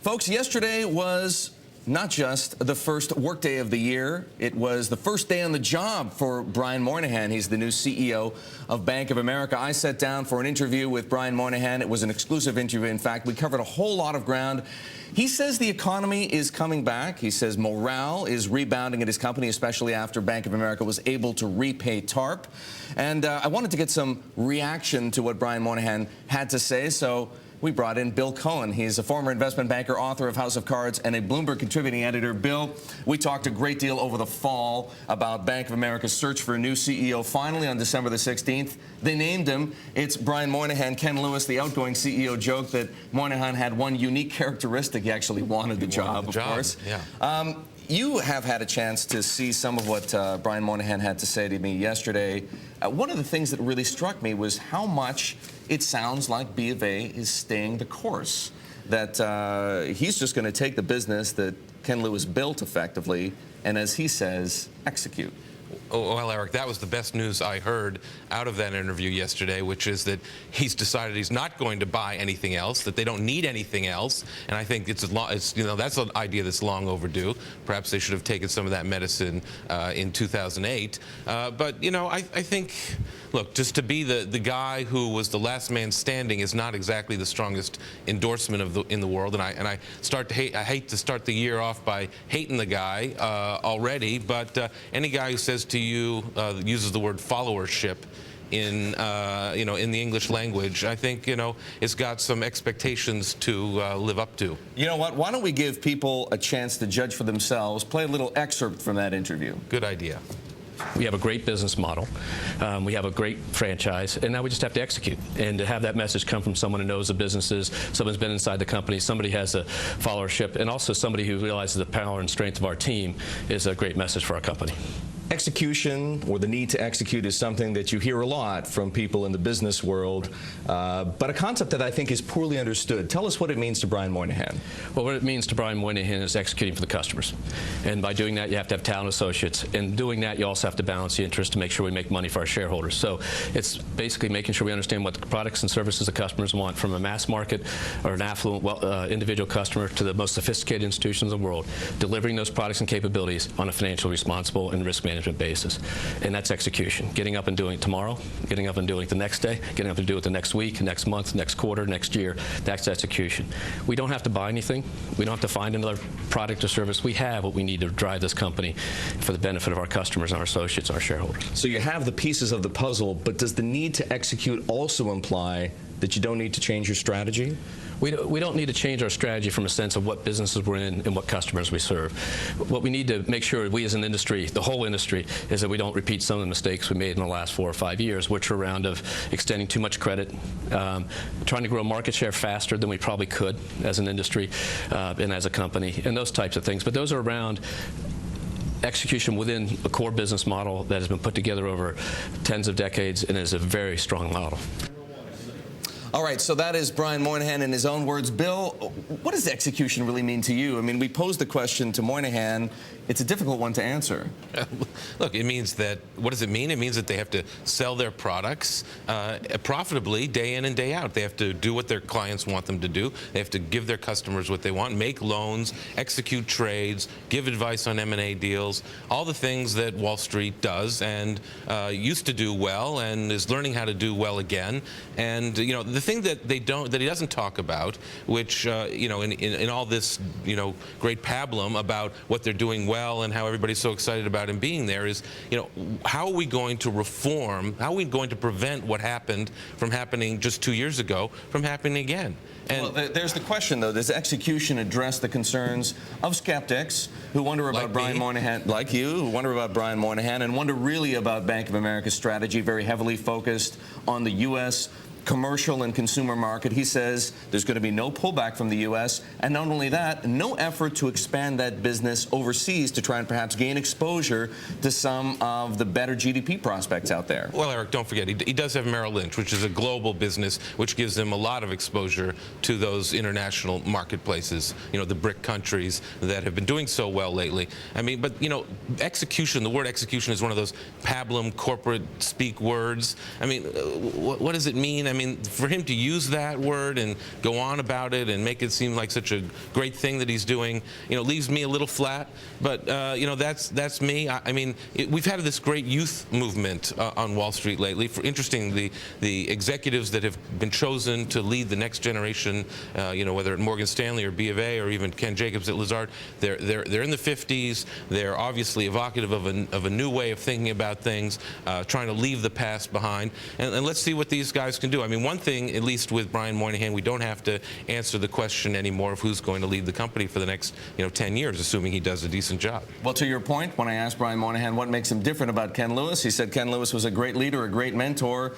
Folks, yesterday was not just the first workday of the year, it was the first day on the job for Brian Moynihan. He's the new CEO of Bank of America. I sat down for an interview with Brian Moynihan. It was an exclusive interview. In fact, we covered a whole lot of ground. He says the economy is coming back. He says morale is rebounding at his company, especially after Bank of America was able to repay TARP. And I wanted to get some reaction to what Brian Moynihan had to say, so we brought in Bill Cohan. He's a former investment banker, author of House of Cards, and a Bloomberg contributing editor. Bill, we talked a great deal over the fall about Bank of America's search for a new CEO. Finally, on December the 16th, they named him. It's Brian Moynihan. Ken Lewis, the outgoing CEO, joked that Moynihan had one unique characteristic. He actually wanted the job, of course. Yeah. You have had a chance to see some of what Brian Moynihan had to say to me yesterday. One of the things that really struck me was how much it sounds like B of A is staying the course, that he's just going to take the business that Ken Lewis built effectively and, as he says, execute. Oh, well, Eric, that was the best news I heard out of that interview yesterday, which is that he's decided he's not going to buy anything else, that they don't need anything else, and I think it's that's an idea that's long overdue. Perhaps they should have taken some of that medicine in 2008. But I think, look, just to be the guy who was the last man standing is not exactly the strongest endorsement in the world, and I hate to start the year off by hating the guy already, but any guy who says to you, uses the word followership in in the English language, I think it's got some expectations to live up to. You know what? Why don't we give people a chance to judge for themselves? Play a little excerpt from that interview. Good idea. We have a great business model. We have a great franchise, and now we just have to execute. And to have that message come from someone who knows the businesses, someone's been inside the company, somebody has a followership, and also somebody who realizes the power and strength of our team is a great message for our company. Execution, or the need to execute, is something that you hear a lot from people in the business world, but a concept that I think is poorly understood. Tell us what it means to Brian Moynihan. Well, what it means to Brian Moynihan is executing for the customers. And by doing that, you have to have talented associates. And doing that, you also have to balance the interest to make sure we make money for our shareholders. So it's basically making sure we understand what the products and services the customers want, from a mass market or an affluent individual customer to the most sophisticated institutions in the world, delivering those products and capabilities on a financially responsible and risk management basis. And that's execution. Getting up and doing it tomorrow, getting up and doing it the next day, getting up and doing it the next week, next month, next quarter, next year. That's execution. We don't have to buy anything. We don't have to find another product or service. We have what we need to drive this company for the benefit of our customers, our associates, our shareholders. So you have the pieces of the puzzle, but does the need to execute also imply that you don't need to change your strategy? We don't need to change our strategy from a sense of what businesses we're in and what customers we serve. What we need to make sure, we as an industry, the whole industry, is that we don't repeat some of the mistakes we made in the last 4 or 5 years, which are around of extending too much credit, trying to grow market share faster than we probably could as an industry and as a company, and those types of things. But those are around execution within a core business model that has been put together over tens of decades and is a very strong model. All right, so that is Brian Moynihan in his own words. Bill, what does execution really mean to you? I mean, we posed the question to Moynihan. It's a difficult one to answer. Look, it means that, what does it mean? It means that they have to sell their products profitably day in and day out. They have to do what their clients want them to do. They have to give their customers what they want, make loans, execute trades, give advice on M&A deals, all the things that Wall Street does and used to do well and is learning how to do well again. And, the thing that he doesn't talk about, which, in all this, great pablum about what they're doing well and how everybody's so excited about him being there, is, how are we going to reform, how are we going to prevent what happened from happening just 2 years ago from happening again? And well, there's the question, though. Does execution address the concerns of skeptics who wonder about Brian Moynihan, like you, who wonder about Brian Moynihan and wonder really about Bank of America's strategy, very heavily focused on the U.S. commercial and consumer market? He says there's going to be no pullback from the U.S., and not only that, no effort to expand that business overseas to try and perhaps gain exposure to some of the better GDP prospects out there. Well, Eric, don't forget, he does have Merrill Lynch, which is a global business, which gives him a lot of exposure to those international marketplaces, the BRIC countries that have been doing so well lately. I mean, but, execution, the word execution is one of those pablum corporate speak words. I mean, what does it mean? I mean, for him to use that word and go on about it and make it seem like such a great thing that he's doing, leaves me a little flat. But that's me. I mean, we've had this great youth movement on Wall Street lately. Interesting, the executives that have been chosen to lead the next generation, whether at Morgan Stanley or B of A or even Ken Jacobs at Lazard, they're in the 50s. They're obviously evocative of a new way of thinking about things, trying to leave the past behind. And let's see what these guys can do. I mean, one thing, at least with Brian Moynihan, we don't have to answer the question anymore of who's going to lead the company for the next 10 years, assuming he does a decent job. Well, to your point, when I asked Brian Moynihan what makes him different about Ken Lewis, he said Ken Lewis was a great leader, a great mentor,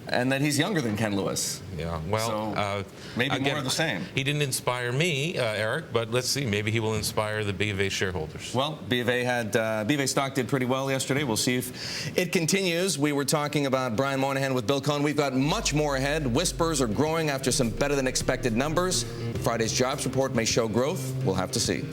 and that he's younger than Ken Lewis. Yeah, well, so maybe again, more of the same. He didn't inspire me, Eric, but let's see. Maybe he will inspire the B of A shareholders. Well, B of A stock did pretty well yesterday. We'll see if it continues. We were talking about Brian Moynihan with Bill Cohan. We've got much more ahead. Whispers are growing after some better than expected numbers. Friday's jobs report may show growth. We'll have to see.